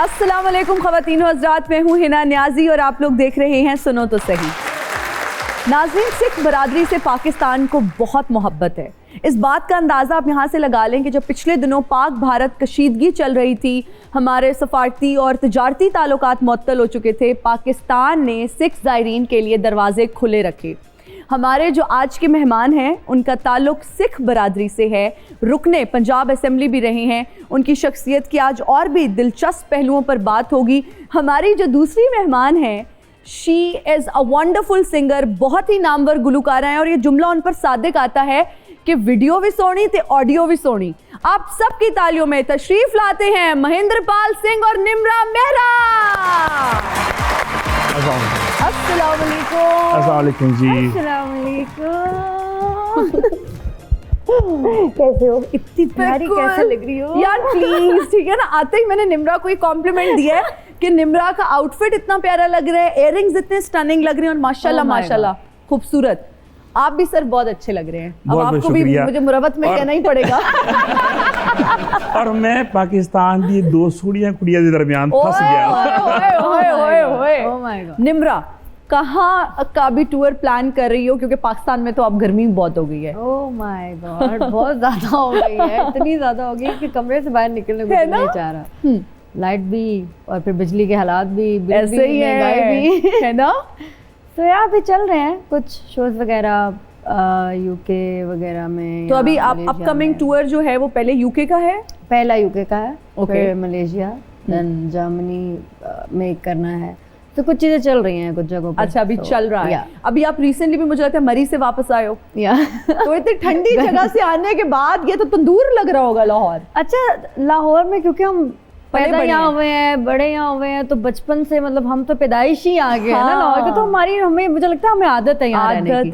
अस्सलाम वालेकुम ख़वातीन व हज़रात, मैं हूँ हिना न्याजी और आप लोग देख रहे हैं सुनो तो सही। नाज़रीन, सिख बरादरी से पाकिस्तान को बहुत मोहब्बत है। इस बात का अंदाज़ा आप यहाँ से लगा लें कि जब पिछले दिनों पाक भारत कशीदगी चल रही थी, हमारे सफारती और तजारती ताल्लुकात मुअत्तल हो चुके थे, पाकिस्तान ने सिख ज़ायरीन के लिए दरवाजे खुले रखे। हमारे जो आज के मेहमान हैं उनका ताल्लुक़ सिख बरादरी से है, रुकने पंजाब असेंबली भी रहे हैं। उनकी शख्सियत की आज और भी दिलचस्प पहलुओं पर बात होगी। हमारी जो दूसरी मेहमान हैं, she is a wonderful singer, बहुत ही नामवर गुलकारा हैं और ये जुमला उन पर सादिक आता है कि वीडियो भी सोनी तो ऑडियो भी सोनी। आप सबकी तालियों में तशरीफ़ लाते हैं महेंद्रपाल सिंह और निम्रा मेहरा। अस्सलाम वालेकुम जी। अस्सलाम वालेकुम। कैसे हो? इतनी प्यारी कैसे लग रही हो यार, प्लीज। ठीक है ना, आते ही मैंने निम्रा को एक कॉम्प्लीमेंट दिया है कि निम्रा का आउटफिट इतना प्यारा लग रहा है, इयररिंग्स इतने स्टनिंग लग रहे हैं और माशाल्लाह माशाल्लाह खूबसूरत। आप भी सर बहुत अच्छे लग रहे हैं। अब आपको भी मुझे मुरवत में कहना ही पड़ेगा। और मैं पाकिस्तान की दो सूड़ियां कुड़ियां के दरमियान फंस गया। निम्रा, कहाँ का भी टूर प्लान कर रही हो? क्योंकि पाकिस्तान में तो अब गर्मी बहुत हो गई है। ओह माय गॉड, बहुत ज्यादा हो गई है, इतनी ज्यादा हो गई कि कमरे से बाहर निकलने को नहीं चाह रहा। लाइट भी और फिर बिजली के हालात भी, ऐसे ही है ना। तो यहाँ पे चल रहे हैं कुछ शोज वगैरह यूके वगैरह में। तो अभी आप अपकमिंग टूर जो है वो पहले यूके का है? पहला यूके का है, फिर मलेशिया, देन जर्मनी में करना है। तो कुछ चीजें चल रही हैं कुछ जगहों पर। अच्छा, अभी चल रहा है। अभी आप रिसेंटली भी मुझे लगता है मरी से वापस आए हो। तो इतनी ठंडी जगह से आने के बाद ये तो तंदूर लग रहा होगा लाहौर। अच्छा, लाहौर में क्योंकि हम पैदा यहाँ हुए हैं, बड़े यहाँ हुए हैं, तो बचपन से मतलब हम तो पैदाइश ही आ गए हैं ना लाहौर के। तो हमें मुझे लगता है हमें आदत है यहाँ रहने की।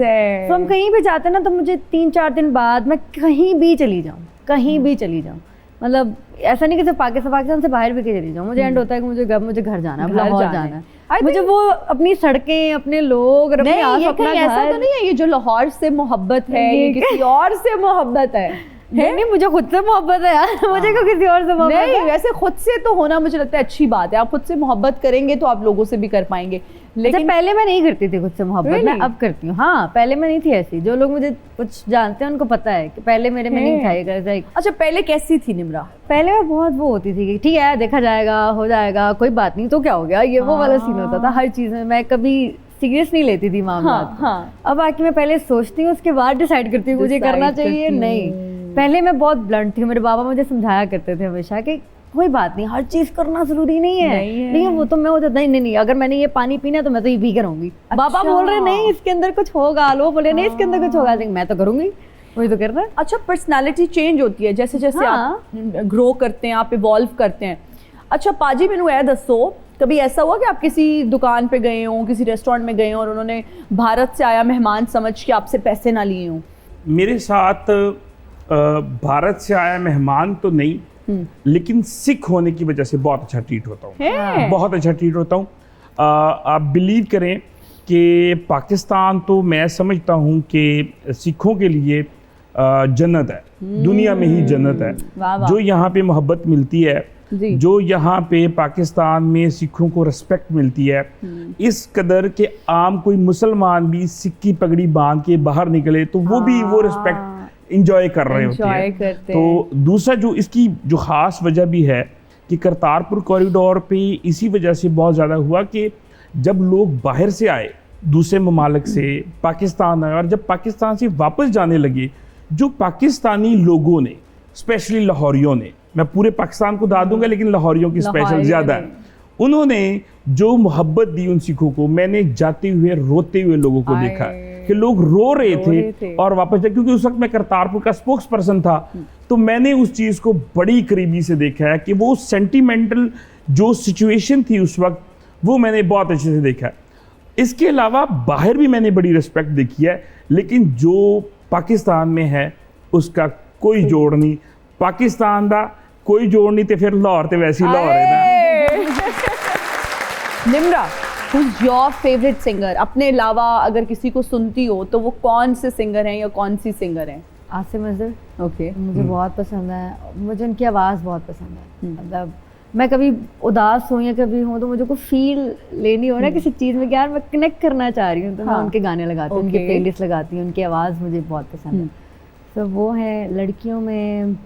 तो हम कहीं भी जाते हैं ना, तो मुझे 3-4 दिन बाद मैं कहीं भी चली जाऊँ, मतलब ऐसा नहीं कि सिर्फ पाकिस्तान से बाहर भी चली जाऊँ। मुझे एंड होता है कि मुझे घर जाना है, लाहौर जाना है। मुझे वो अपनी सड़कें, अपने लोग और अपने अपना ऐसा तो नहीं है ये जो लाहौर से मोहब्बत है, ये किसी और से मोहब्बत है। नहीं, मुझे खुद से मोहब्बत है यार। मुझे क्यों किसी और से मोहब्बत है? वैसे खुद से तो होना मुझे लगता है अच्छी बात है। आप खुद से मोहब्बत करेंगे तो आप लोगों से भी कर पाएंगे। लेकिन पहले मैं नहीं करती थी खुद से मोहब्बत। मैं अब करती हूँ। हाँ, पहले मैं नहीं थी ऐसी। जो लोग मुझे कुछ जानते हैं उनको पता है कि पहले मेरे में नहीं था। अच्छा, पहले कैसी थी निम्रा? पहले मैं बहुत वो होती थी कि ठीक है, देखा जाएगा, हो जाएगा, कोई बात नहीं, तो क्या हो गया, ये वो वाला सीन होता था हर चीज में। मैं कभी सीरियस नहीं लेती थी मामला। अब आके मैं पहले सोचती हूँ, उसके बाद डिसाइड करती हूँ मुझे करना चाहिए नहीं। पहले मैं बहुत ब्लंट थी। मेरे बाबा मुझे समझाया करते थे हमेशा कि कोई बात नहीं, हर चीज करना जरूरी नहीं है। नहीं, वो तो मैं हो जाता नहीं, अगर मैंने ये पानी पीना है तो मैं तो ये पी कर रहूंगी। बाबा बोल रहे नहीं इसके अंदर कुछ होगा, लोग बोले नहीं इसके अंदर कुछ होगा, मैं तो करूंगी, वही तो कर रहा है। अच्छा, पर्सनालिटी चेंज होती है जैसे जैसे आप ग्रो करते हैं, आप इवॉल्व करते हैं। अच्छा पाजी, मैनू यह दसो, कभी ऐसा हुआ कि आप किसी दुकान पे गए हो, किसी रेस्टोरेंट में गए हो और उन्होंने भारत से आया मेहमान समझ के आपसे पैसे ना लिए हों? मेरे साथ भारत से आया मेहमान तो नहीं, लेकिन सिख होने की वजह से बहुत अच्छा ट्रीट होता हूँ। बहुत अच्छा ट्रीट होता हूँ। आप बिलीव करें कि पाकिस्तान तो मैं समझता हूँ कि सिखों के लिए जन्नत है, दुनिया में ही जन्नत है। जो यहाँ पे मोहब्बत मिलती है, जो यहाँ पे पाकिस्तान में सिखों को रिस्पेक्ट मिलती है, इस कदर के आम कोई मुसलमान भी सिख की पगड़ी बांध के बाहर निकले तो वो भी वो रिस्पेक्ट इंजॉय कर रहे होते हैं। तो दूसरा जो इसकी जो ख़ास वजह भी है कि करतारपुर कॉरिडोर पे इसी वजह से बहुत ज़्यादा हुआ कि जब लोग बाहर से आए, दूसरे ममालिक से पाकिस्तान आए, और जब पाकिस्तान से वापस जाने लगे, जो पाकिस्तानी लोगों ने, स्पेशली लाहौरियों ने, मैं पूरे पाकिस्तान को दाद दूंगा लेकिन लाहौरियों की स्पेशल ज़्यादा है, उन्होंने जो मोहब्बत दी उन सिखों को। मैंने जाते हुए रोते हुए लोगों को देखा कि लोग रो रहे थे और वापस जाए, क्योंकि उस वक्त मैं करतारपुर का स्पोक्स पर्सन था। तो मैंने उस चीज़ को बड़ी करीबी से देखा है कि वो सेंटिमेंटल जो सिचुएशन थी उस वक्त, वो मैंने बहुत अच्छे से देखा है। इसके अलावा बाहर भी मैंने बड़ी रिस्पेक्ट देखी है, लेकिन जो पाकिस्तान में है उसका कोई जोड़ नहीं। पाकिस्तान का कोई जोड़ नहीं, तो फिर लाहौर तो वैसे ही लाहौर है ना। Nimra, who's your favorite singer? अपने अलावा अगर किसी को सुनती हो तो वो कौन से सिंगर हैं या कौन सी सिंगर हैं? आसिम अजहर। ओके, मुझे बहुत पसंद है, मुझे उनकी आवाज़ बहुत पसंद है। मतलब मैं कभी उदास हूँ या कभी हूँ तो मुझे को फील लेनी हो ना किसी चीज़ में कि यार मैं कनेक्ट करना चाह रही हूँ, तो मैं उनके गाने लगाती हूँ, उनकी प्लेलिस्ट लगाती हूँ, उनकी आवाज़ मुझे बहुत पसंद है। तो वो है। लड़कियों में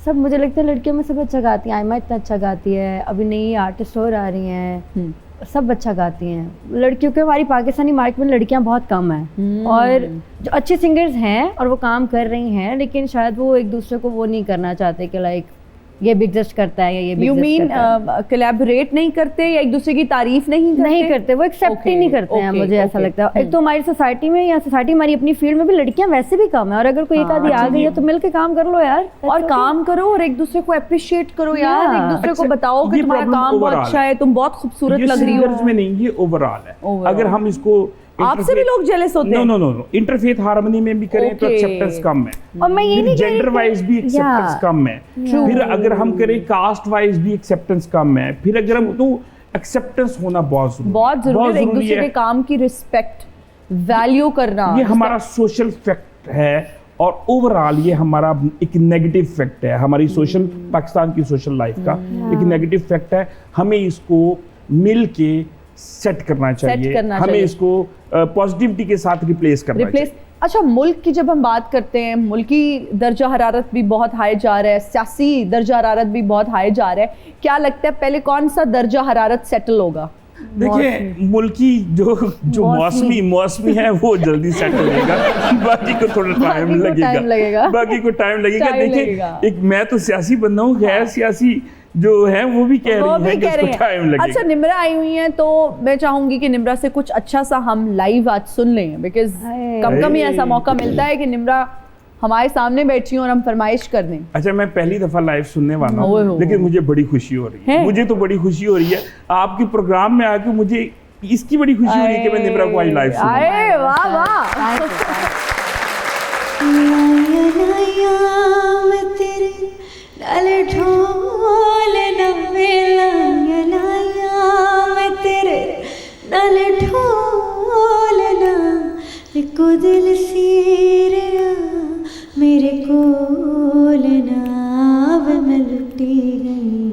सब मुझे लगता है लड़कियों में सब अच्छा गाती हैं। आयमा इतना अच्छा गाती है, अभी नई आर्टिस्ट और आ रही हैं, सब अच्छा गाती हैं। लड़कियों के हमारी पाकिस्तानी मार्केट में लड़कियां बहुत कम हैं और जो अच्छे सिंगर्स हैं और वो काम कर रही हैं, लेकिन शायद वो एक दूसरे को वो नहीं करना चाहते कि लाइक ये भी एग्जिस्ट करता है या ये भी यू मीन करता है। कोलैबोरेट नहीं करते या एक दूसरे की तारीफ नहीं करते वो एक्सेप्ट ही नहीं करते हैं, मुझे ऐसा लगता है। एक तो हमारी सोसाइटी में या सोसाइटी हमारी अपनी फील्ड में भी लड़कियां वैसे भी कम है, और अगर कोई एक आधी आ गई है तो मिलके काम कर लो यार, और काम करो और एक दूसरे को अप्रिशिएट करो यार, एक दूसरे को बताओ कि तुम्हारा काम बहुत अच्छा है, तुम बहुत खूबसूरत लग रही हो। में नहीं, ये ओवरऑल है। अगर हम इसको आपसे भी लोग जेलस होते हैं। नो इंटरफेथ हार्मनी में भी करें तो एक्सेप्टेंस कम है, और मैं ये नहीं जेंडर वाइज भी एक्सेप्टेंस कम है, फिर अगर हम करें कास्ट वाइज भी एक्सेप्टेंस कम है, फिर अगर हम तो एक्सेप्टेंस होना बहुत जरूरी है। एक दूसरे के काम की रिस्पेक्ट वैल्यू करना, ये हमारा सोशल फैक्ट है और ओवरऑल ये हमारा एक नेगेटिव फैक्ट है, हमारी सोशल पाकिस्तान की सोशल लाइफ का एक नेगेटिव फैक्ट है। हमें इसको मिल के सेट करना चाहिए, हमें इसको पॉजिटिविटी के साथ रिप्लेस करना चाहिए। अच्छा, मुल्क की जब हम बात करते हैं, मुल्की दर्जा हरारत भी बहुत हाई जा रहा है, सियासी दर्जा हरारत भी बहुत हाई जा रहा है, क्या लगता है पहले कौन सा दर्जा हरारत सेटल होगा? देखिए, मुल्की जो मौसमी है वो जल्दी सेट हो जाएगा, बाकी को थोड़ा टाइम लगेगा। देखिए, एक मैं तो सियासी बंदा हूँ, गैर सियासी जो है वो भी कह रही है कि इसको टाइम लगेगा। अच्छा, निम्रा आई हुई हैं तो मैं चाहूंगी कि निम्रा से कुछ अच्छा सा हम लाइव आज सुन लें, बिकॉज कम ही ऐसा मौका मिलता है कि निम्रा हमारे सामने बैठी हो और हम फरमाइश कर दें। अच्छा, मैं पहली दफा लाइव सुनने वाला हूँ, लेकिन मुझे बड़ी खुशी हो रही है। मुझे तो बड़ी खुशी हो रही है आपके प्रोग्राम में आके, मुझे इसकी बड़ी खुशी हो रही है कि मैं निम्रा को आज लाइव सुनूं। वाह वाह। लाल ढोल नवेला मैं तेरे लाल ढोल ना को दिल सीरिया मेरे कोल नाव में लुटी गई,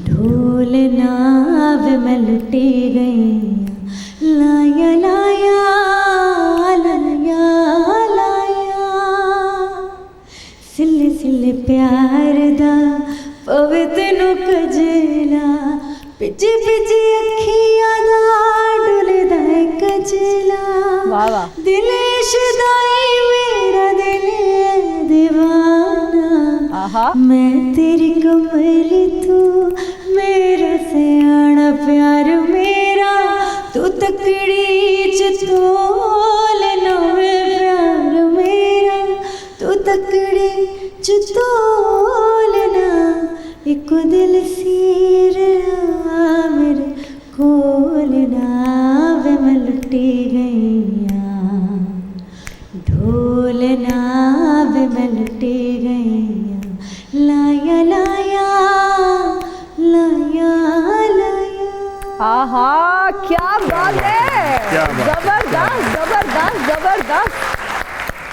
ढोल नाव में लुटी गई, लाया लाया लाया लाया सिले सिले प्यार दा पवे तेनू कजला, पिजी पिजी अखियां दा डुलदा है कजला, दिल शुदाई मेरा दिल दीवाना, मैं तेरी कमली तू मेरा सियाना प्यार मेरा, तू तकड़ी चतोल नवे प्यार मेरा, तू तकड़ी चतोल ना एक दिल सीर मेरे कोल नाव में लुटी गईया, ढोल नाव में लुटी गईया, लाया लाया लाया लाया। आहा, क्या बात है, जबरदस्त जबरदस्त जबरदस्त,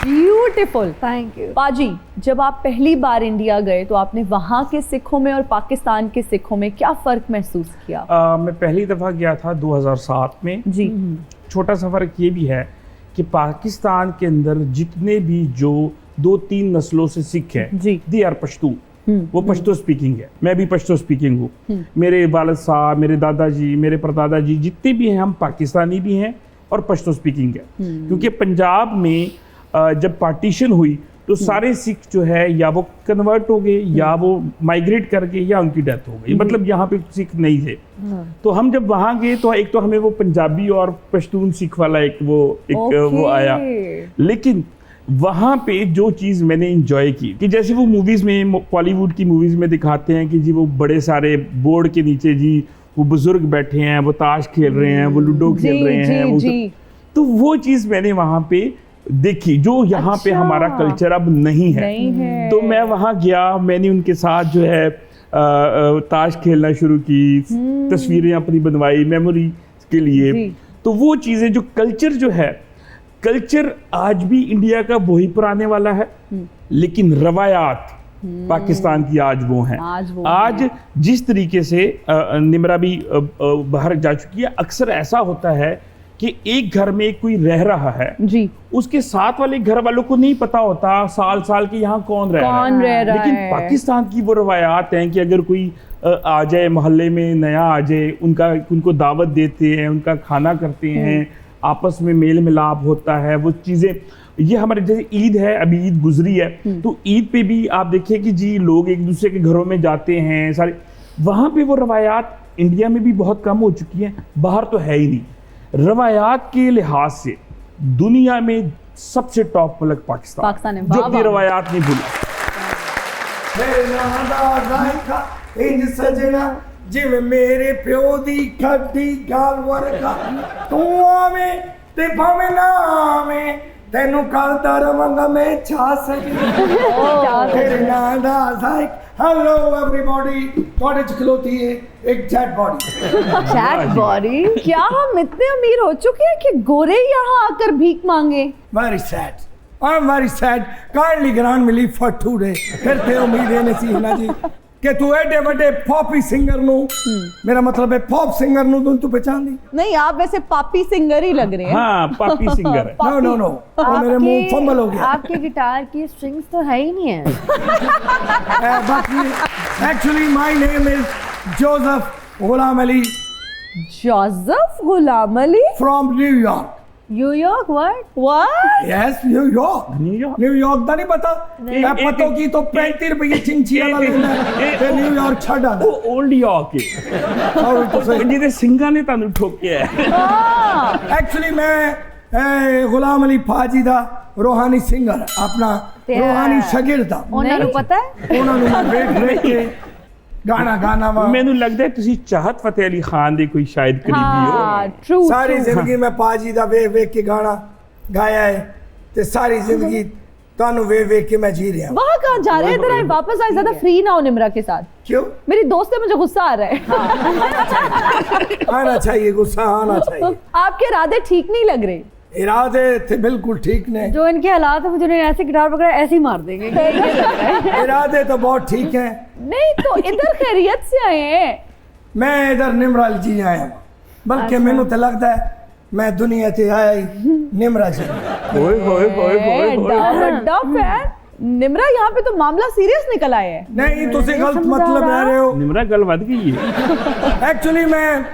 ब्यूटीफुल। Thank you. पाजी, जब आप पहली बार इंडिया गए तो आपने वहाँ के सिखों में और पाकिस्तान के सिखों में क्या फ़र्क महसूस किया? मैं पहली दफ़ा गया था 2007 में जी। छोटा सा फ़र्क ये भी है कि पाकिस्तान के अंदर जितने भी जो 2-3 नस्लों से सिख हैं, दे आर पश्तू, वो पश्तो स्पीकिंग है। मैं भी पश्तो स्पीकिंग हूँ। मेरे वालिद साहब, मेरे दादाजी, मेरे परदादाजी जितने भी हैं, हम पाकिस्तानी भी हैं और पश्तो स्पीकिंग है। क्योंकि पंजाब में जब पार्टीशन हुई तो सारे सिख जो है या वो कन्वर्ट हो गए या वो माइग्रेट कर गए या उनकी डेथ हो गई, मतलब यहाँ पे सिख नहीं थे। तो हम जब वहाँ गए तो एक तो हमें वो पंजाबी और पश्तून सिख वाला एक वो आया, लेकिन वहाँ पे जो चीज़ मैंने इंजॉय की कि जैसे वो मूवीज़ में, बॉलीवुड की मूवीज़ में दिखाते हैं कि जी वो बड़े सारे बोर्ड के नीचे जी वो बुजुर्ग बैठे हैं, वो ताश खेल रहे हैं, वो लूडो खेल रहे हैं, तो वो चीज़ मैंने वहाँ पे देखी जो यहाँ पे हमारा कल्चर अब नहीं है। तो मैं वहाँ गया, मैंने उनके साथ जो है ताश खेलना शुरू की, तस्वीरें अपनी बनवाई मेमोरी के लिए। तो वो चीज़ें जो कल्चर जो है, कल्चर आज भी इंडिया का वही पुराने वाला है, लेकिन रवायात पाकिस्तान की आज वो हैं। आज जिस तरीके से निम्रा भी बाहर जा चुकी है, अक्सर ऐसा होता है कि एक घर में कोई रह रहा है जी, उसके साथ वाले घर वालों को नहीं पता होता साल साल के यहाँ कौन रह रहा है। लेकिन पाकिस्तान की वो रवायात हैं कि अगर कोई आ जाए मोहल्ले में, नया आ जाए, उनको दावत देते हैं, उनका खाना करते हैं, आपस में मेल मिलाप होता है, वो चीज़ें। ये हमारे जैसे ईद है, अभी ईद गुजरी है, तो ईद पे भी आप देखिए कि जी लोग एक दूसरे के घरों में जाते हैं सारे। वहाँ पे वो रवायात इंडिया में भी बहुत कम हो चुकी हैं, बाहर तो है ही नहीं। रवायात के लिहाज से दुनिया में सबसे टॉप मुल्क पाकिस्तान है, जो अपनी रवायात नहीं भूला। इंज सजना जिवें मेरे प्यो दी खड्डी गाल वर्गा, तू आवे ते भावें ना आवे, तेनू करदा रवांगा मैं छा सकी तेरे नां दा ज़ाइक। हेलो एवरीबॉडी, थोड़े च खलोती है एक चैट बॉडी। क्या हम इतने अमीर हो चुके हैं कि गोरे यहाँ आकर भीख मांगे? Very sad, I am very sad. Kindly grant me leave for today. फिर ते उम्मीद है नसी हिना जी कि तू एडे वड्डे पॉपी सिंगर नु, मेरा मतलब है पॉप सिंगर नु तू पहचान दी? नहीं, आप वैसे पापी सिंगर ही लग रहे हैं। हाँ, पापी सिंगर है। नो वो मेरे मुंह फंबल हो गया। आपके गिटार की स्ट्रिंग्स तो है ही नहीं है। Actually my name is Joseph Ghulam Ali. Joseph Ghulam Ali from New York. New York? What? Yes New York दा नहीं पता? मैं पतो की तो 35 रुपए चिंची वाला लेना ते न्यूयॉर्क छड़ आंदा। वो ओल्ड यॉर्क है और तो जिहदे सिंगां ने तानू ठोकिया है। एक्चुअली मैं गुलाम अली फाजी दा रूहानी सिंगर, अपना रूहानी शागिर्द। उन्हां नूं पता है, उन्हां नूं वेख के गाना वा। मैनू लगदा है तुसी चाहत फतेह अली खान दे कोई शायद करीबी हो। सारी जिंदगी मैं पाजी दा वेख के गाना गाया है ते सारी जिंदगी तानू वेख के मैं जी रहा। वहाँ कहाँ जा रहे हैं? इधर आए, वापस आए, ज्यादा फ्री ना हो निम्रा के साथ। क्यों? मेरी दोस्त है, मुझे गुस्सा आ रहा है। आना चाहिए, गुस्सा आना चाहिए। आपके इरादे ठीक नहीं लग रहे। इरादे थे बिल्कुल ठीक ने। जो इनके हालात है, मुझे ऐसे गिटार पकड़ा ऐसे ही मार देंगे। इरादे तो बहुत ठीक हैं। नहीं तो इधर खैरियत से आए हैं। मैं इधर निम्रा जी आया हूँ, बल्कि मैनू तो लगता है मैं दुनिया से आया ही निम्रा जी। निम्रा यहाँ पे तो मामला सीरियस निकल आया है। नहीं, तुसी गलत मतलब ले रहे हो। निम्रा गल वध गई है। एक्चुअली मैं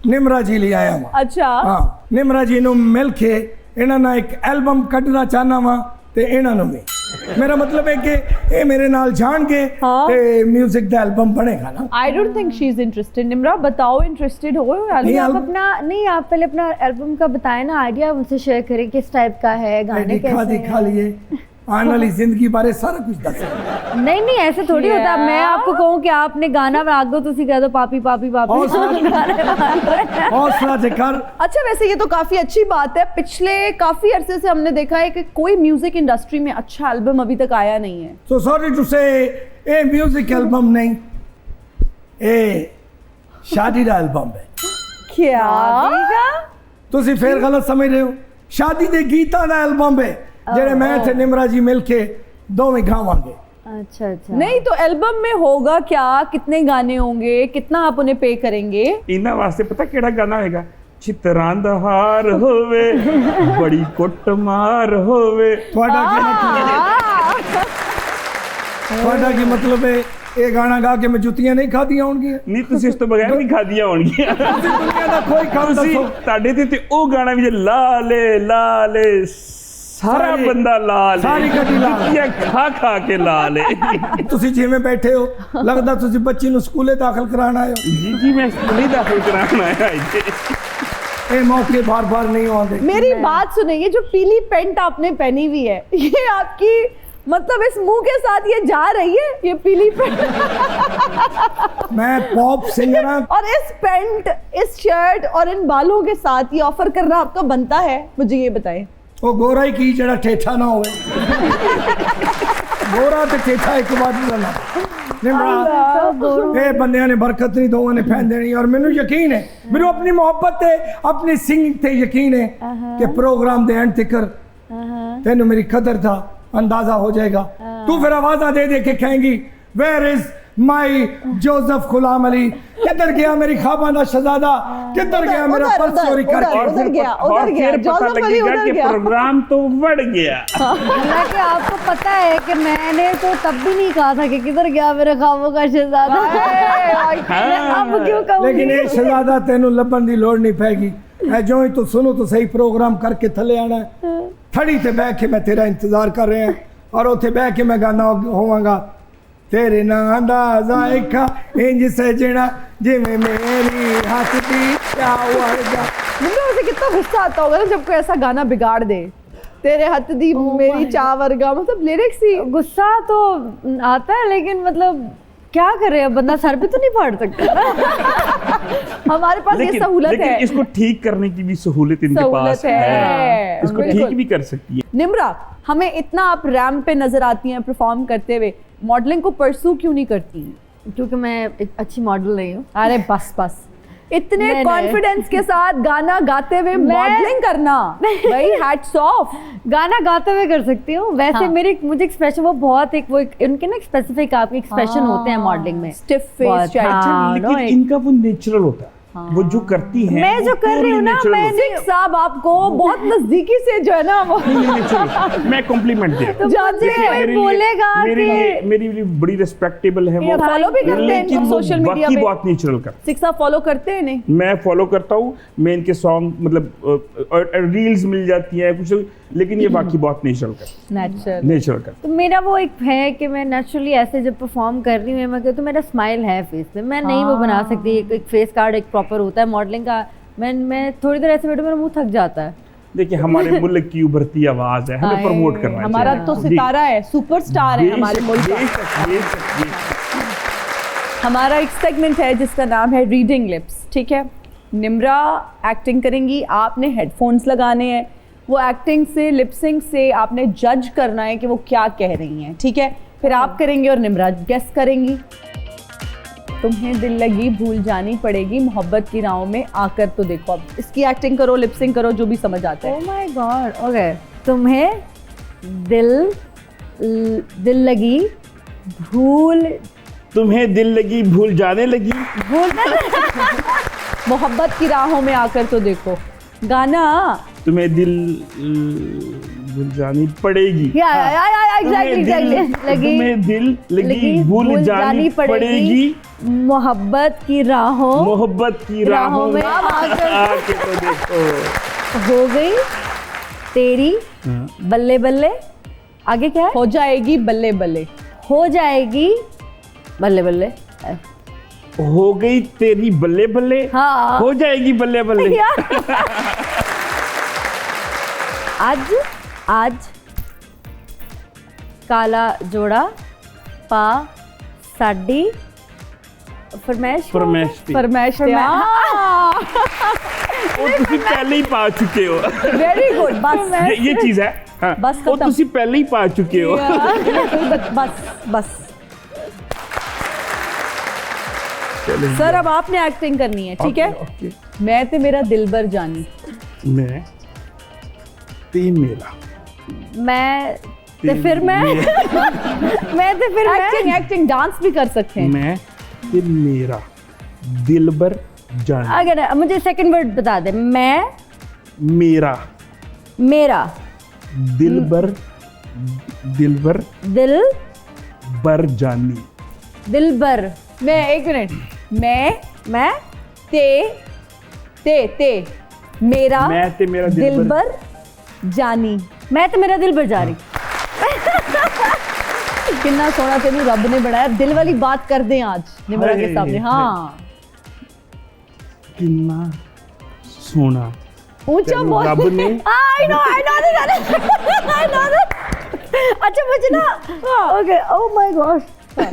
निम्रा जी ले आया हूँ। अच्छा। हाँ, निम्रा जी नू मिल के इन्हां ना एक एल्बम कटना चाहना वा ते इन्हां नू भी। मेरा मतलब है कि ये मेरे नाल जाणगे ते म्यूजिक दा एल्बम बनेगा ना। I don't think she is interested. Nimra बताओ, इंटरेस्टेड हो? आप पहले अपना एल्बम का बताएं ना, आइडिया उनसे शेयर करें किस टाइप का है, गाने कैसे हैं। दिखा लिए आने वाली जिंदगी बारे सारा कुछ दस। नहीं ऐसे थोड़ी होता। मैं आपको कहूँ कि आपने गाना बना दो, तुसी कह दो पापी पापी पापी। हौसला से कर। अच्छा, वैसे ये तो काफी अच्छी बात है। पिछले काफी अरसे से हमने देखा है कि कोई म्यूजिक इंडस्ट्री में अच्छा एल्बम अभी तक आया नहीं है। So sorry to say, ये म्यूजिक एल्बम नहीं, ये शादी का एल्बम है। क्या? तुसी फिर गलत समझ रहे हो। शादी के गीतां का एल्बम है जेड़े मैं थे निम्रा जी मिलके दोवें गावांगे। अच्छा। नहीं तो एल्बम में होगा क्या? कितने गाने होंगे? कितना आप उन्हें पे करेंगे? इन्हां वास्ते पता केड़ा गाना होएगा? चित्रां दा हार होवे, बड़ी कुटमार होवे। ਤੁਹਾਡਾ ਕੀ मतलब है ये गाना गा के मैं जुतियां नहीं खादियां होणगीਆਂ? नहीं, तुसी इस तो बगैर नहीं खादियां होणगीਆਂ। दुनिया दा कोई काम दसो ਤੁਹਾਡੇ ਤੇ ਉਹ ਗਾਣਾ ਵੀ ਲਾਲੇ ਲਾਲੇ सारा बंदा लाल, सारी गड्डी लाल, खा के लाल है। तुसी जिवें बैठे हो लगदा तुसी बच्ची नु स्कूले दाखिल कराना आए हो। जी मैं स्कूले दाखिल कराना आया इथे। ये मौके बार नहीं आते। मेरी बात सुनिए, जो पीली पेंट आपने पहनी हुई है, ये आपकी मतलब इस मुंह के साथ ये जा रही है, ये पीली पेंट। मैं पॉप सिंगर हूं और इस पेंट, इस शर्ट और इन बालों के साथ ये ऑफर करना आपका बनता है? मुझे ये बताएं। वो गोरा ही की जड़ा ठेठा ना होवे। गोरा ते ठेठा एक बात ना। निम्रा बंदियां ने बरकत नहीं दोवां ने पहन देनी। और मैनू यकीन है, मैनू अपनी मोहब्बत ते अपनी सिंगिंग ते यकीन है कि प्रोग्राम दे एंड तक तेनू मेरी कदर था अंदाजा हो जाएगा। तू फिर आवाज़ दे दे के कहेंगी where is my Joseph Ghulam Ali, किधर गया मेरी खाबाना शहजादा, किधर गया मेरा पर्स चोरी करके। और फिर पता लगेगा कि प्रोग्राम तो बढ़ गया। हालांकि आपको पता है कि मैंने तो तब भी नहीं कहा था कि किधर गया मेरे ख्वाबों का शहजादा। अब क्यों कहूंगी? लेकिन ये शहजादा तेनू लभन दी लोड़ नहीं पैगी। जो ही तू सुनो तो सही प्रोग्राम करके थले आना। थड़ी ते बह के मैं तेरा इंतजार कर रहे हैं और उथे बह के मैं गाना होवांगा तेरे नां दा ज़ायका इंज सजना जिवें मेरी हाथ दी चावरगा। मुझे उसे कितना गुस्सा आता होगा ना जब कोई ऐसा गाना बिगाड़ दे, तेरे हथ दी मेरी चावरगा, मतलब लिरिक्स ही। गुस्सा तो आता है लेकिन मतलब क्या करे, अब बंदा सर पे तो नहीं फाड़ सकता। हमारे पास ये सहूलत लेकिन है, इसको ठीक करने की भी सहूलत इनके पास है। इसको ठीक भी कर सकती है। निम्रा, हमें इतना आप रैम्प पे नजर आती हैं परफॉर्म करते हुए, मॉडलिंग को परसू क्यों नहीं करती? क्योंकि मैं एक अच्छी मॉडल नहीं हूँ। अरे बस बस, इतने नहीं, कॉन्फिडेंस के साथ गाना गाते हुए मॉडलिंग करना, भाई हैट्स ऑफ। गाना गाते हुए कर सकती हूँ वैसे। हाँ। मेरे मुझे एक्सप्रेशन वो बहुत एक वो उनके ना स्पेसिफिक आपके एक्सप्रेशन होते हैं मॉडलिंग में, स्टिफ फेस बहुत, चाहिए। हाँ, लेकिन no, इनका वो नेचुरल होता है। वो जो करती है मैं जो कर रही हूँ ना, मैं सिख साहब आपको बहुत नजदीकी से जो है ना वो मैं कॉम्प्लीमेंट दे रहा हूँ। जानते मुझे हैं, कोई बोलेगा मेरी लिए बड़ी रिस्पेक्टेबल है ये वो, फॉलो भी करते हैं लेकिन इनको वो सोशल मीडिया बाकी पे। बहुत नेचुरल कर। सिख साहब फॉलो करते हैं नहीं? मैं फॉलो करता हूँ, मैं इनके सॉन्ग मतलब रील्स मिल जाती है कुछ, लेकिन ये बाकी बहुत नेचुरल कर। तो मेरा वो एक है कि मैं नेचुरली ऐसे जब परफॉर्म कर रही हूँ मैं कहती हूँ मेरा स्माइल है फेस पे, मैं नहीं वो बना सकती। एक फेस कार्ड एक प्रॉपर होता है मॉडलिंग का। मैं थोड़ी देर ऐसे बैठूँ मेरा मुंह थक जाता है। देखिए हमारे मुल्क की उभरती आवाज है, हमें प्रमोट करना चाहिए। हमारा तो सितारा है, सुपरस्टार है हमारे मुल्क का। हमारा एक सेगमेंट है जिसका नाम है रीडिंग लिप्स, ठीक है? निम्रा एक्टिंग करेंगी, आपने हेडफोन्स लगाने हैं, वो एक्टिंग से लिपसिंग से आपने जज करना है कि वो क्या कह रही हैं, ठीक है? फिर आप करेंगे और निम्रा गेस करेंगी। तुम्हें दिल लगी भूल जानी पड़ेगी, मोहब्बत की राहों में आकर तो देखो। अब इसकी एक्टिंग करो, लिपसिंग करो, जो भी समझ आता है। Oh my God, okay. तुम्हें दिल लगी भूल जाने लगी, मोहब्बत की राहों में आकर तो देखो। गाना तुम्हें दिल भूल जानी पड़ेगी, एग्जैक्टली तुम्हें दिल लगी भूल जानी पड़ेगी, मोहब्बत की राहों में आके तो देखो। हो गई तेरी बल्ले बल्ले, आगे क्या है? हो जाएगी बल्ले बल्ले, हो जाएगी बल्ले बल्ले, हो गई तेरी बल्ले बल्ले, हाँ। हो जाएगी बल्ले बल्ले। आज काला जोड़ा पा साडी फरमैश फरमाइश वो तुसी पहले ही पा चुके हो। वेरी गुड, बस ये चीज है, हाँ। बस वो खत्म। तुसी पहले ही पा चुके हो। बस सर, अब आपने एक्टिंग करनी है, ठीक है? ओके। मैं ते मेरा दिलबर जानी, मैं ते मेरा, मैं ते फिर मैं मैं ते फिर मैं एक्टिंग डांस भी कर सकते हैं। मैं ते मेरा दिलबर जानी, अगर मुझे सेकंड वर्ड बता दे। मैं मेरा मेरा दिलबर दिल बर जानी, दिलबर, मैं एक मिनट, मैं ते मेरा मैं ते मेरा दिलबर जानी, मैं तो मेरा दिल बर जा रही। कितना सोना तेनू रब ने बनाया। दिल वाली बात कर दें आज निम्रा के सामने। हाँ, कितना सोना ऊंचा बोल। रब ने I know that। अच्छा मुझे ना, ओके, ओह माय गॉड,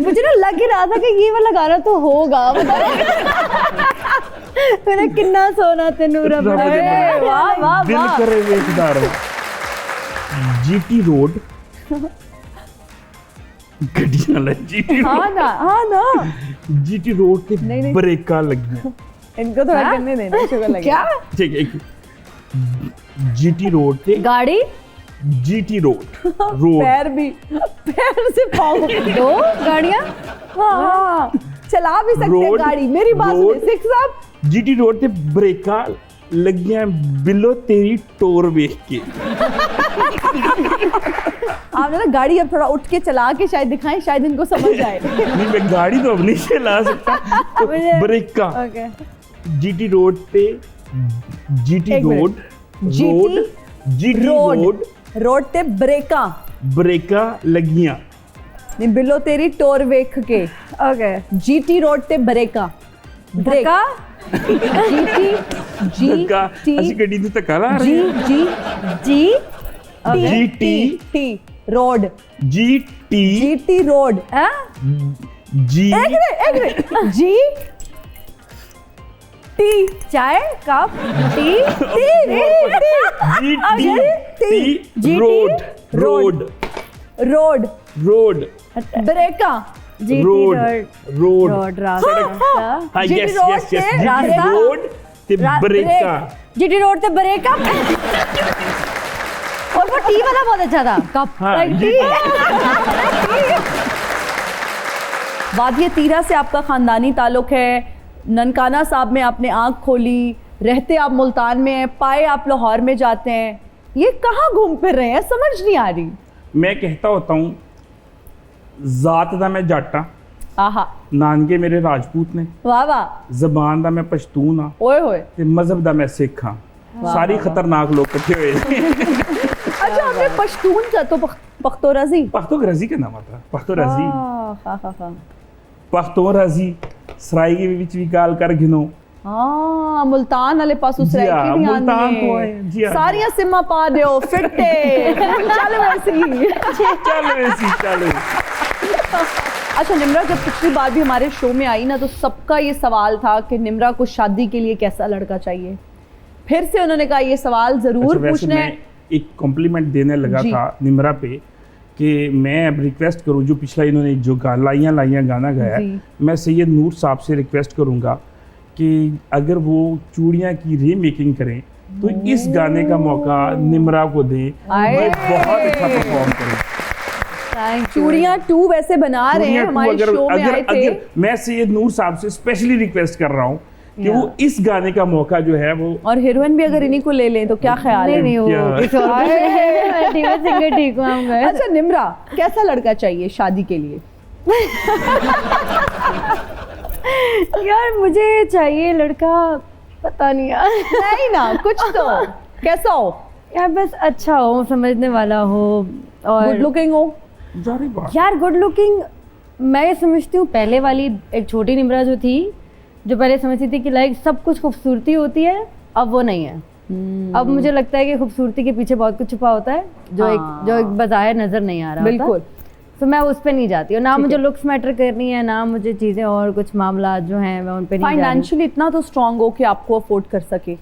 मुझे ना लग ही रहा था कि ये वाला गाना तो होगा। मैंने कितना सोना तेनू रब ने बनाया। वाह वाह दिल वाह। करे वेखदार जीटी रोड गड्डियां ला जीटी हाँ ना जीटी रोड ते नहीं। ब्रेकां लगियां। इनको थोड़ा करने देना, शुगर लगे। क्या ठीक है, जीटी रोड ते गाड़ी GT रोड पैर से पाँव 2 गाड़ियाँ हाँ चला भी सकते हैं गाड़ी। मेरी बात सुनिए सिख साहब, GT रोड ते ब्रेका लगियां बिलो तेरी टोर वेख के। आपने ना गाड़ी अब थोड़ा उठ के चला के शायद दिखाएं, शायद इनको समझ आए। नहीं मैं गाड़ी तो अब नहीं चला सकता, तो ब्रेका ओके GT रोड पे GT एक मिनट। रोड GT रोड ते ब्रेका लगियां नहीं बिलो तेरी टोर वेख के। ओके GT रोड ते ब्रेका धक्का धक्का ਅਸੀਂ ਗੱਡੀ ਨੂੰ ਧੱਕਾ ਲਾ ਰਹੇ जी रोड GT रोड एक मिनट T चाय कप टी GT रोड ब्रेका जी रोड रास्ता यस रोड यस ते रास्ता। रोड ते ब्रेका GT रोड पे ब्रेक अप और वो टी वाला बहुत अच्छा था कप हाँ, लाइक टी वादिये तीरा से आपका खानदानी ताल्लुक है। ननकाना साहब में आपने आंख खोली, रहते आप मुल्तान में हैं, पाए आप लाहौर में जाते हैं। ये कहाँ घूम फिर रहे हैं, समझ नहीं आ रही। मैं कहता होता हूँ जात दा मैं जट हाँ, आहा नानके मेरे राजपूत ने, वाह वाह, जबान दा मैं पश्तून हाँ, ओए होए। ते मजहब दा मैं सिख हाँ। सारी खतरनाक लोग इकट्ठे हुए। अच्छा आपने पश्तून का तो पख्तो रजी पख्तो रजी का नाम था, पख्तो रजी हाँ पख्तो रजी सराई के विच भी गाल कर गिनो। हाँ मुल्तान वाले पास उस जी रह हाँ, के भी मुल्तान तो है, जी हाँ। सारियां सिमा पा दियो फिट्टे चल वैसी चलो अच्छा निम्रा, जब पिछली बार भी हमारे शो में आई ना तो सबका ये सवाल था कि निम्रा को शादी के लिए कैसा लड़का चाहिए। फिर से उन्होंने कहा ये सवाल जरूर पूछना है। एक कॉम्प्लीमेंट देने लगा जी। था निम्रा पे कि मैं अब रिक्वेस्ट करूं, जो पिछला इन्होंने जो लाइयां गाना गाया, जी। मैं सैयद नूर साहब से रिक्वेस्ट करूंगा कि अगर वो चूड़ियाँ की रीमेकिंग करें तो इस गाने का मौका निम्रा को दें, वो बहुत अच्छा परफॉर्म करें। चूड़ियां 2 वैसे बना रहे हैं, चूड़ियाँ हमारे अगर- शो में अगर- आए थे। अगर मैं सैयद नूर साहब से स्पेशली रिक्वेस्ट कर रहा हूँ कि वो इस गाने का मौका जो है वो और हीरोइन भी अगर इन्हीं को ले लें तो क्या ख्याल है? नहीं वो क्या? किसी और को टीवी सिंगर ठीक हुआ हम गए। अच्छा निम्रा, कैसा लड़का चाहिए शादी के लिए? यार मुझे चाहिए लड़का, पता नहीं यार। नहीं ना, कुछ तो कैसा हो? यार बस अच्छा हो, समझने वाला हो और गुड लुकिंग हो? जारी बात। यार गुड लुकिंग मैं ये समझती हूँ, पहले वाली एक छोटी निम्रा जो थी, जो पहले समझती थी कि लाइक सब कुछ खूबसूरती होती है, अब वो नहीं है। अब मुझे लगता है कि खूबसूरती के पीछे बहुत कुछ छुपा होता है जो एक बज़ाहिर नजर नहीं आ रहा होता। बिल्कुल। तो मैं उस पे नहीं जाती हूँ, ना ठीक मुझे है। लुक्स मैटर करनी है, ना मुझे चीज़ें और कुछ मामला जो हैं मैं उन पे नहीं जा रही। फाइनेंशियली इतना तो स्ट्रांग हो कि आपको अफोर्ड कर सके।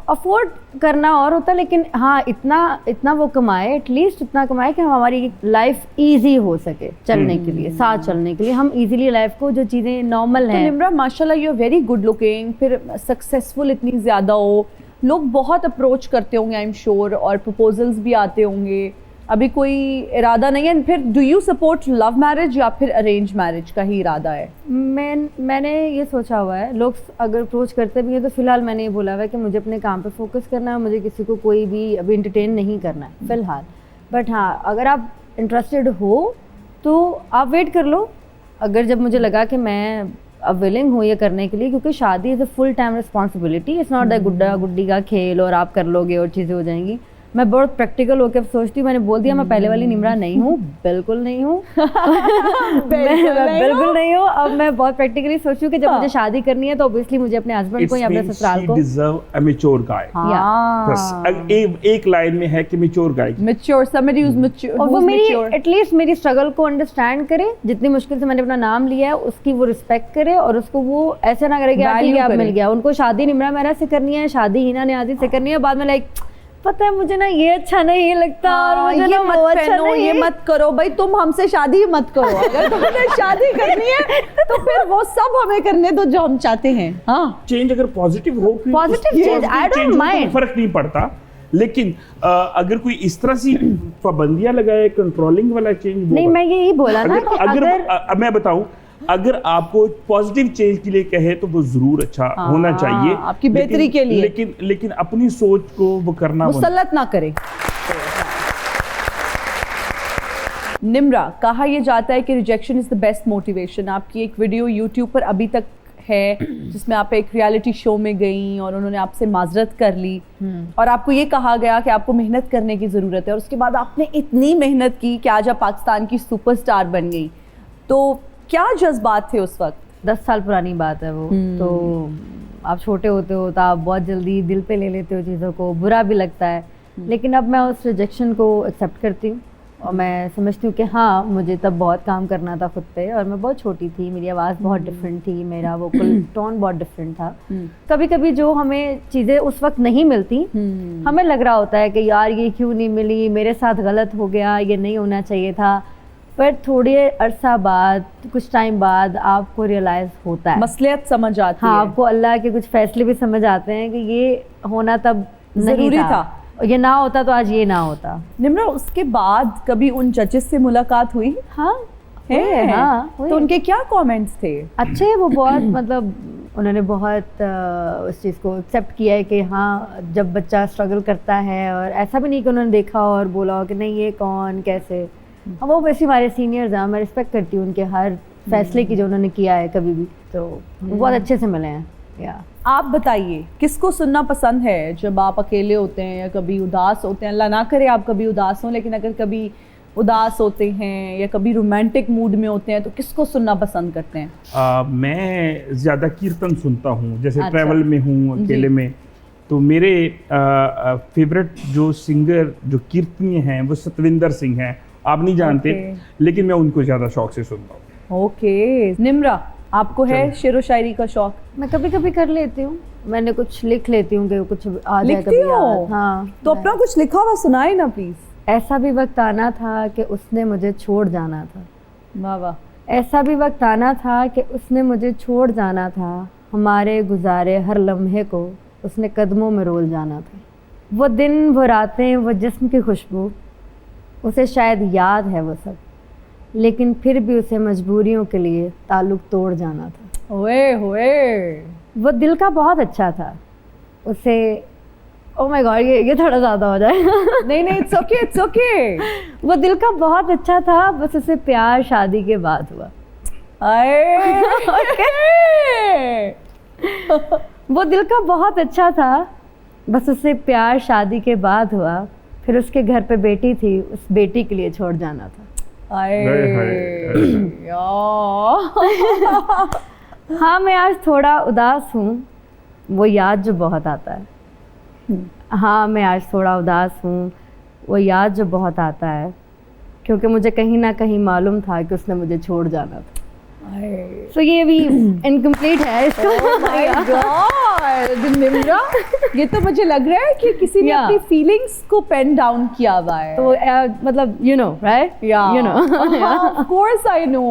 अफोर्ड करना और होता है, लेकिन हाँ इतना वो कमाए, एटलीस्ट इतना कमाए कि हमारी लाइफ इजी हो सके चलने के लिए, साथ चलने के लिए, हम इजीली लाइफ को जो चीज़ें नॉर्मल तो हैं। निम्रा माशाल्लाह you are very good looking, फिर सक्सेसफुल इतनी ज़्यादा हो, लोग बहुत अप्रोच करते होंगे आई एम श्योर, और प्रपोजल्स भी आते होंगे। अभी कोई इरादा नहीं है? फिर do you support love marriage या फिर अरेंज मैरिज का ही इरादा है? मैंने ये सोचा हुआ है, लोग अगर अप्रोच करते भी हैं तो फिलहाल मैंने ये बोला हुआ है कि मुझे अपने काम पे फोकस करना है, मुझे किसी को कोई भी अभी इंटरटेन नहीं करना है फिलहाल। बट हाँ, अगर आप इंटरेस्टेड हो तो आप वेट कर लो। अगर जब मुझे लगा कि मैं अब विलिंग हूँ ये करने के लिए, क्योंकि शादी is a full time responsibility, it's not that गुड्डा गुड्डी का खेल और आप कर लोगे और चीज़ें हो जाएंगी। मैं बहुत प्रैक्टिकल होकर अब सोचती हूँ, मैंने बोल दिया मैं पहले वाली निम्रा नहीं हूँ, बिल्कुल नहीं हूँ। मैं बिल्कुल नहीं हूँ। अब मैं बहुत प्रैक्टिकली सोचती हूँ कि जब मुझे शादी करनी है तो ऑब्वियसली मुझे अपने हस्बैंड को या अपने ससुराल को डिजर्व अ मैच्योर गाय। बस एक लाइन में है कि मैच्योर गाय। मैच्योर, somebody who's mature, और वो who's मेरी mature. एटलीस्ट मेरी स्ट्रगल को अंडरस्टैंड करे, जितनी मुश्किल से मैंने अपना नाम लिया है उसकी वो रिस्पेक्ट करे, और उसको वो ऐसे ना करे कि यार ठीक है अब मिल गया। उनको शादी निम्रा मेरा से करनी है, शादी हिना नियाज़ी से करनी है, बाद में लाइक पता है मुझे ना ये अच्छा नहीं लगता और मुझे ये ना मत वो अच्छा पहनो, नहीं। ये मत करो भाई, तुम हमसे शादी मत करो। अगर तुम्हें शादी करनी है तो फिर वो सब हमें करने दो जो हम चाहते हैं। हाँ चेंज अगर पॉजिटिव हो, Positive change, I don't mind. फर्क नहीं पड़ता। लेकिन अगर कोई इस तरह सी पाबंदियां लगाए, कंट्रोलिंग वाला चेंज नहीं, मैं यही बोला ना कि अगर मैं बताऊं, अगर आपको पॉजिटिव चेंज के लिए कहे तो वो जरूर अच्छा होना चाहिए, आपकी बेहतरी के लिए। लेकिन अपनी सोच को वो करना मुसल्लत ना करे। निम्रा, कहा यह जाता है कि rejection is the best motivation. आपकी एक वीडियो यूट्यूब पर अभी तक है जिसमें आप एक रियलिटी शो में गई और उन्होंने आपसे माजरत कर ली और आपको ये कहा गया कि आपको मेहनत करने की ज़रूरत है, और उसके बाद आपने इतनी मेहनत की कि आज आप पाकिस्तान की सुपरस्टार बन गई। तो क्या जज्बात थे उस वक्त? 10 साल पुरानी बात है वो। तो आप छोटे होते हो तो आप बहुत जल्दी दिल पे ले लेते हो चीज़ों को, बुरा भी लगता है। लेकिन अब मैं उस रिजेक्शन को एक्सेप्ट करती हूँ और मैं समझती हूँ कि हाँ, मुझे तब बहुत काम करना था खुद पे, और मैं बहुत छोटी थी, मेरी आवाज़ बहुत डिफरेंट थी, मेरा वोकल टोन बहुत डिफरेंट था। कभी कभी जो हमें चीज़ें उस वक्त नहीं मिलती, हमें लग रहा होता है कि यार ये क्यों नहीं मिली, मेरे साथ गलत हो गया, ये नहीं होना चाहिए था। पर थोड़े अरसा बाद, कुछ टाइम बाद आपको रियलाइज़ होता है, मसलियत समझ आती है। हाँ, आपको अल्लाह के कुछ फैसले भी समझ आते हैं कि ये होना तब ज़रूरी नहीं था, ये ना होता तो आज ये ना होता। निम्रा, उसके बाद कभी उन जजेस से मुलाकात हुई? हाँ है? हाँ, तो उनके क्या कमेंट्स थे? अच्छे, वो बहुत मतलब उन्होंने बहुत उस चीज़ को एक्सेप्ट किया है कि हाँ, जब बच्चा स्ट्रगल करता है, और ऐसा भी नहीं कि उन्होंने देखा और बोला हो कि नहीं ये कौन कैसे। हाँ, वो वैसे हमारे सीनियर्स हैं, मैं रिस्पेक्ट करती हूँ उनके हर फैसले की जो उन्होंने किया है कभी भी, तो बहुत अच्छे से मिले हैं। या आप बताइए, किसको सुनना पसंद है जब आप अकेले होते हैं या कभी उदास होते हैं? अल्लाह ना करे आप कभी उदास हों, लेकिन अगर कभी उदास होते हैं या कभी रोमांटिक मूड में होते हैं तो किसको सुनना पसंद करते हैं? मैं ज़्यादा कीर्तन सुनता हूँ, जैसे अच्छा। ट्रैवल में हूँ अकेले में, तो मेरे फेवरेट जो सिंगर जो कीर्तनीय हैं वो सतविंदर सिंह हैं। आप नहीं जानते, लेकिन मैं उनको ज़्यादा शौक से सुनता हूँ। ओके। निम्रा, आपको है शेरो शायरी का शौक? मैं कभी कभी कर लेती हूँ, मैंने कुछ लिख लेती हूँ कि कुछ आ जाए लिखती कभी हो? याद। हाँ, तो अपना कुछ लिखा हुआ सुनाए ना प्लीज। ऐसा भी वक्त आना था कि उसने मुझे छोड़ जाना था। वाह वाह। ऐसा भी वक्त आना था कि उसने मुझे छोड़ जाना था, हमारे गुजारे हर लम्हे को उसने कदमों में रोल जाना था। वो दिन, वो रातें, वो जिस्म की खुशबू, उसे शायद याद है वो सब, लेकिन फिर भी उसे मजबूरियों के लिए ताल्लुक़ तोड़ जाना था। ओए होए। वो दिल का बहुत अच्छा था, उसे, ओ माय गॉड, ये थोड़ा ज़्यादा हो जाए। नहीं नहीं, इट्स ओके इट्स ओके। वो दिल का बहुत अच्छा था, बस उसे प्यार शादी के बाद हुआ। वो दिल का बहुत अच्छा था, बस उसे प्यार शादी के बाद हुआ, फिर उसके घर पे बेटी थी, उस बेटी के लिए छोड़ जाना था। हाँ, मैं आज थोड़ा उदास हूँ, वो याद जो बहुत आता है। हाँ, मैं आज थोड़ा उदास हूँ, वो याद जो बहुत आता है, क्योंकि मुझे कहीं ना कहीं मालूम था कि उसने मुझे छोड़ जाना था। So ये भी इनकम्प्लीट है इसका। Oh my God, निम्रा, ये तो मुझे लग रहा है कि किसी ने अपनी फीलिंग्स को पेन डाउन किया हुआ है। तो मतलब you know, right? Yeah. You know. Of course I know.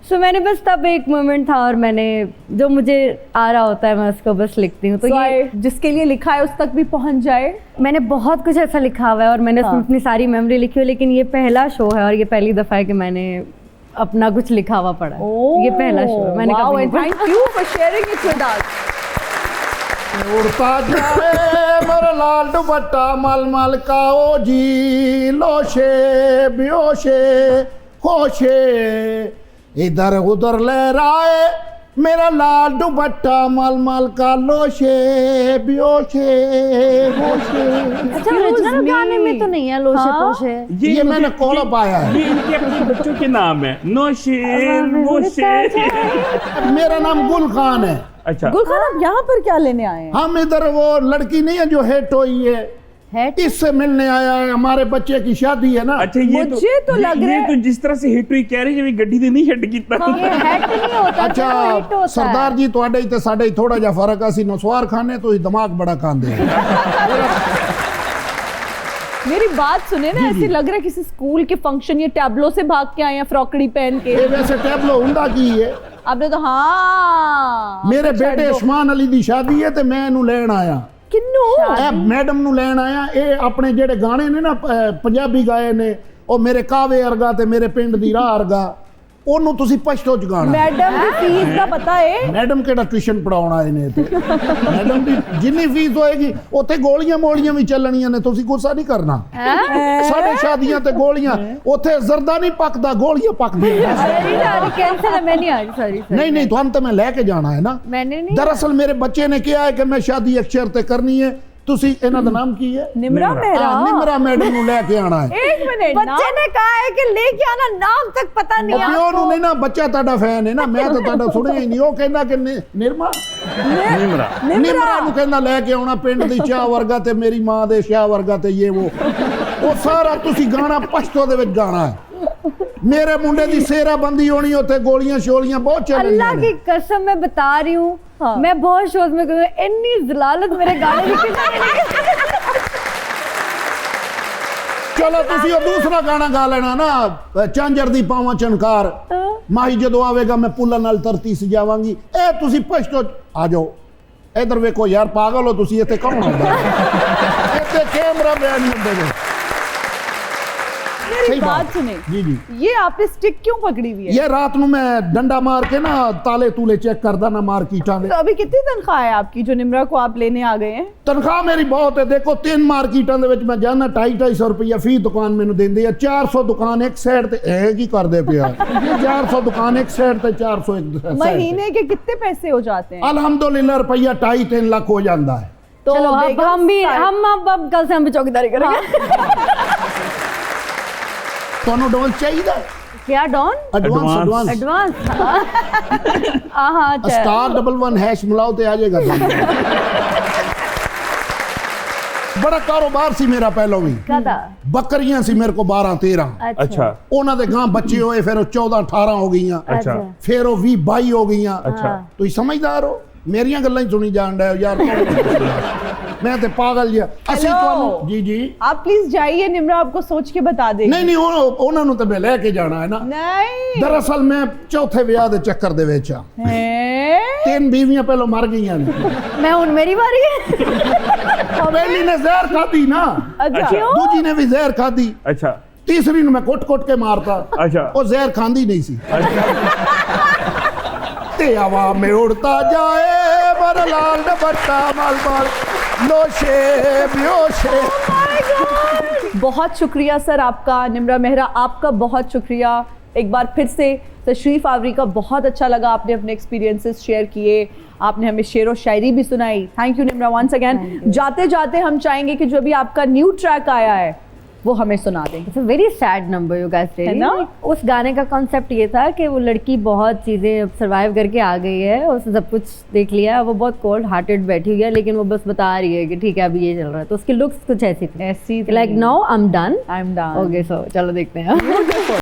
So मैंने बस तब एक मोमेंट था और मैंने जो मुझे आ रहा होता है मैं उसको बस लिखती हूँ। तो ये जिसके लिए लिखा है उस तक भी पहुँच जाए। मैंने बहुत कुछ ऐसा लिखा हुआ है और मैंने उसमें अपनी सारी मेमोरी लिखी हुई, लेकिन ये पहला शो है और ये पहली दफ़ा है कि मैंने अपना कुछ लिखा हुआ पड़ा। ये पहला शो है, मैंने कभी नहीं पढ़ा। Thank you for sharing it with us. उड़ता जाए मेरा लाल दुपट्टा मल मल का ओ जी, लोशे बेहोशे होशे इधर उधर लहराए मेरा लाल दुपट्टा मल मल का, लोशे बेहोशे होशे। अच्छा, ओरिजिनल गाने में तो नहीं है लोशे पोशे। ये मैंने कॉल पाया है। ये इनके अपने बच्चों के नाम है, नौशे वोशे। मेरा नाम गुल खान है। अच्छा, गुल खान, आप यहाँ पर क्या लेने आए हैं? हम इधर वो लड़की नहीं है जो हेट हुई है, इससे मिलने आया है, हमारे बच्चे की शादी है ना। अच्छा, ये मुझे तो लग रहा है तो जिस तरह से हिट हुई कह रही है गड्डी नहीं हिट कीता। ये हेट नहीं होता। अच्छा सरदार जी, ਤੁਹਾਡੇ ਤੇ ਸਾਡੇ ਥੋੜਾ ਜਿਹਾ ਫਰਕ, ਅਸੀਂ ਨਸਵਾਰ ਖਾਨੇ तो दिमाग बड़ा खाते हैं। मेरी बात सुने ना, ऐसे लग रहा है किसी स्कूल के फंक्शन या टैबलो से भाग के आए हैं फ्रॉकड़ी पहन के। ये वैसे टैबलो हुंदा की है, आपने तो हाँ मेरे बेटे उस्मान अली दी शादी है तो मैं इन्हू लेन आया। ਕਿੰਨੂ ਇਹ ਮੈਡਮ ਨੂੰ ਲੈਣ ਆਇਆ। ਇਹ ਆਪਣੇ ਜਿਹੜੇ ਗਾਣੇ ਨੇ ਨਾ ਪੰਜਾਬੀ ਗਾਏ ਨੇ, ਉਹ ਮੇਰੇ ਕਾਵੇ ਵਰਗਾ ਤੇ ਮੇਰੇ ਪਿੰਡ ਦੀ ਰਾਹ ਵਰਗਾ, ਉਹਨੂੰ ਤੁਸੀਂ ਪਛਤੋ ਚ ਗਾਣਾ। ਮੈਡਮ ਦੀ ਫੀਸ ਦਾ ਪਤਾ ਹੈ? ਮੈਡਮ ਕਿਹੜਾ ਟਿਊਸ਼ਨ ਪੜਾਉਣ ਆਏ ਨੇ ਇੱਥੇ। ਮੈਡਮ ਦੀ ਜਿੰਨੀ ਫੀਸ ਹੋਏਗੀ ਉੱਥੇ ਗੋਲੀਆਂ ਮੋਲੀਆਂ ਵੀ ਚੱਲਣੀਆਂ ਨੇ, ਤੁਸੀਂ ਗੁੱਸਾ ਨਹੀਂ ਕਰਨਾ। ਸਾਡੇ ਸ਼ਾਦੀਆਂ ਤੇ ਗੋਲੀਆਂ, ਉੱਥੇ ਜ਼ਰਦਾ ਨਹੀਂ ਪੱਕਦਾ, ਗੋਲੀਆਂ ਪੱਕਦੀਆਂ। कैंसिल है, मैं नहीं आ रही, सॉरी। नहीं ਤੁਹਾਨੂੰ ਤਾਂ ਮੈਂ ਲੈ ਕੇ ਜਾਣਾ ਹੈ ਨਾ। मैंने नहीं। दरअसल मेरे बच्चे ने किया है कि मैं शादी एक शर्त ते करनी है। ਤੁਸੀਂ ਇਹਨਾਂ ਦਾ ਨਾਮ ਕੀ ਹੈ? निम्रा मेहरा। ਨਿਮਰਾ ਮੈਡਮ ਨੂੰ ਲੈ ਕੇ ਆਣਾ ਹੈ। एक मिनट, बच्चे ने कहा है कि लेके आना, नाम तक पता नहीं है ਪਿਓ ਨੂੰ ਨਹੀਂ ਨਾ, ਬੱਚਾ ਤੁਹਾਡਾ ਫੈਨ ਹੈ ਨਾ, ਮੈਂ ਤਾਂ ਤੁਹਾਡਾ ਸੁਣਿਆ ਹੀ ਨਹੀਂ। ਉਹ ਕਹਿੰਦਾ ਕਿ ਨਿਰਮਾ निमरा ਨਿਮਰਾ ਨੂੰ ਕਹਿੰਦਾ ਲੈ ਕੇ ਆਉਣਾ, ਪਿੰਡ ਦੀ ਚਾਹ ਵਰਗਾ ਤੇ ਮੇਰੀ ਮਾਂ ਦੇ ਸ਼ਾਹ ਵਰਗਾ ਤੇ ਇਹ ਉਹ ਸਾਰਾ ਤੁਸੀਂ ਗਾਣਾ ਪਸ਼ਤੋ ਦੇ ਵਿੱਚ ਗਾਣਾ ਹੈ। मेरे मुंडे दी सेराबंदी होनी, उत्थे गोलियां शोलियां बहुत चल रही हैं। अल्लाह की कसम मैं बता रही हूँ, मैं बहुत शोज में करूँ, इतनी जलालत मेरे गाने की चलो तुसी वो दूसरा गाना गा लेना ना, झांझर दी पावां चनकार, माही जदों आवेगा मैं पुल्ला नाल तरती सजावांगी। ए तुसी पछतो आ जाओ इधर, वेखो यार पागल हो तुसी, इत्थे कौन आंदा? इत्थे कैमरा मैन हुंदे ने। मेरी बात सुने जी जी, ये आपने स्टिक क्यों पकड़ी हुई है? ये रात ਨੂੰ मैं डंडा मार के ना ताले तूले चेक करदा ना मार्केटां दे। तो अभी कितनी तनख्वाह है आपकी जो निम्रा को आप लेने आ गए हैं? तनख्वाह मेरी बहुत है, देखो 3 मार्केटां दे विच मैं जाना, 250 रुपया फी दुकान मैनू देंदी है। 400 दुकान एक साइड ते है की करदे पिया। 400 दुकान एक साइड ते 400 एक साइड। महीने के कितने पैसे हो जाते हैं? अल्हम्दुलिल्लाह रुपया 2.5-3 लाख हो जाता है। तो चलो बेगम हम भी साहब- हम कल से हम भी चौकीदारी करेंगे। ਤੁਹਾਨੂੰ ਐਡਵਾਂਸ ਚਾਹੀਦਾ? क्या डॉन? Advance advance? हाँ अच्छा। *11# ਮਿਲਾਓ ਤੇ ਆ ਜਾਏਗਾ ਤੁਹਾਨੂੰ। ਬੜਾ ਕਾਰੋਬਾਰ ਸੀ ਮੇਰਾ ਪਹਿਲਾਂ ਵੀ। क्या था? ਬੱਕਰੀਆਂ ਸੀ ਮੇਰੇ ਕੋ 12-13। अच्छा ਉਹਨਾਂ ਦੇ ਗਾਂ ਬੱਚੇ ਹੋਏ, ਫਿਰ ਉਹ 14-18 ਹੋ ਗਈਆਂ, अच्छा ਫਿਰ ਉਹ 20-22 ਹੋ ਗਈਆਂ। अच्छा ਤੁਸੀਂ ਸਮਝਦਾਰ ਹੋ, ਮੇਰੀਆਂ ਗੱਲਾਂ ਹੀ ਸੁਣੀ ਜਾਣ ਡਏ ਹੋ ਯਾਰ। मैं तो पागल जिहा। ਅਸੀਂ ਤੁਹਾਨੂੰ ਜੀ ਜੀ आप प्लीज जाइए, निम्रा आपको सोच के बता देगी। ਨਹੀਂ ਉਹਨਾਂ ਨੂੰ ਤਾਂ ਮੈਂ ਲੈ ਕੇ ਜਾਣਾ ਹੈ ਨਾ। नहीं ਦਰਅਸਲ ਮੈਂ ਚੌਥੇ ਵਿਆਹ ਦੇ ਚੱਕਰ ਦੇ ਵਿੱਚ ਆ। है? 3 ਬੀਵੀਆਂ ਪਹਿਲਾਂ ਮਰ ਗਈਆਂ ਨੇ। मैं हूँ मेरी बारी है। ਪਹਿਲੀ ਨੇ ਜ਼ਹਿਰ ਖਾਦੀ ਨਾ, अच्छा क्यों? ਦੂਜੀ ਨੇ ਵੀ ਜ਼ਹਿਰ ਖਾਦੀ, अच्छा ਤੀਸਰੀ ਨੂੰ ਮੈਂ ਕੁੱਟ-ਕੁੱਟ ਕੇ ਮਾਰਤਾ। अच्छा ਉਹ ਜ਼ਹਿਰ ਖਾਂਦੀ ਨਹੀਂ ਸੀ। ਤੇ ਹਵਾ में उड़ता जाए बर लाल दुपट्टा माल माल नोशे बेहोशे। बहुत शुक्रिया सर आपका। निम्रा मेहरा आपका बहुत शुक्रिया। एक बार फिर से तशरीफ़ आवरी का बहुत अच्छा लगा, आपने अपने एक्सपीरियंसेस शेयर किए, आपने हमें शेर व शायरी भी सुनाई। Thank you Nimra once again. जाते जाते हम चाहेंगे कि जो भी आपका न्यू ट्रैक आया है वो हमें सुना दें। It's a very sad number you guys है ना? उस गाने का कॉन्सेप्ट ये था कि वो लड़की बहुत चीज़ें सर्वाइव करके आ गई है, उसने सब कुछ देख लिया, वो बहुत कोल्ड हार्टेड बैठी हुई है, लेकिन वो बस बता रही है कि ठीक है अभी ये चल रहा है। तो उसकी लुक्स कुछ ऐसी थी, ऐसी like now I am done. I am done. Okay so चलो देखते हैं।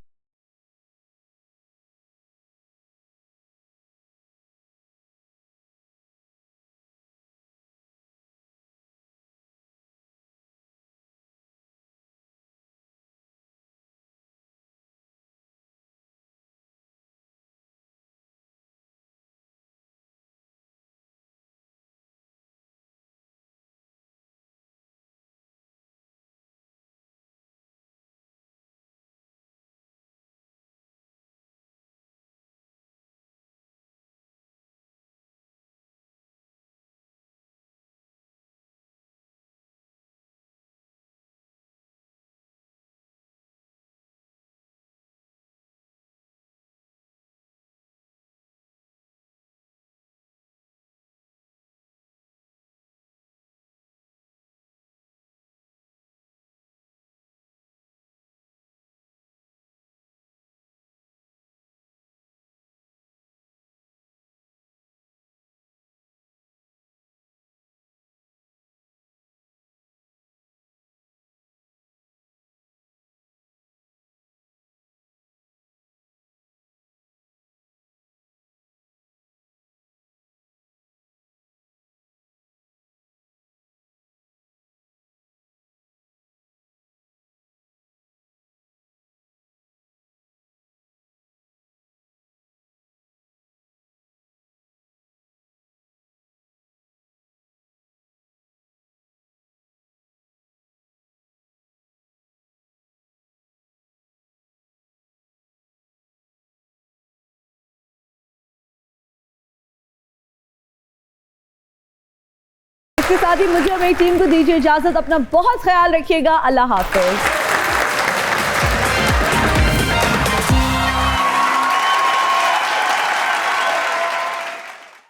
इसके साथ ही मुझे और मेरी टीम को दीजिए इजाजत। अपना बहुत ख्याल रखिएगा। अल्लाह हाफिज।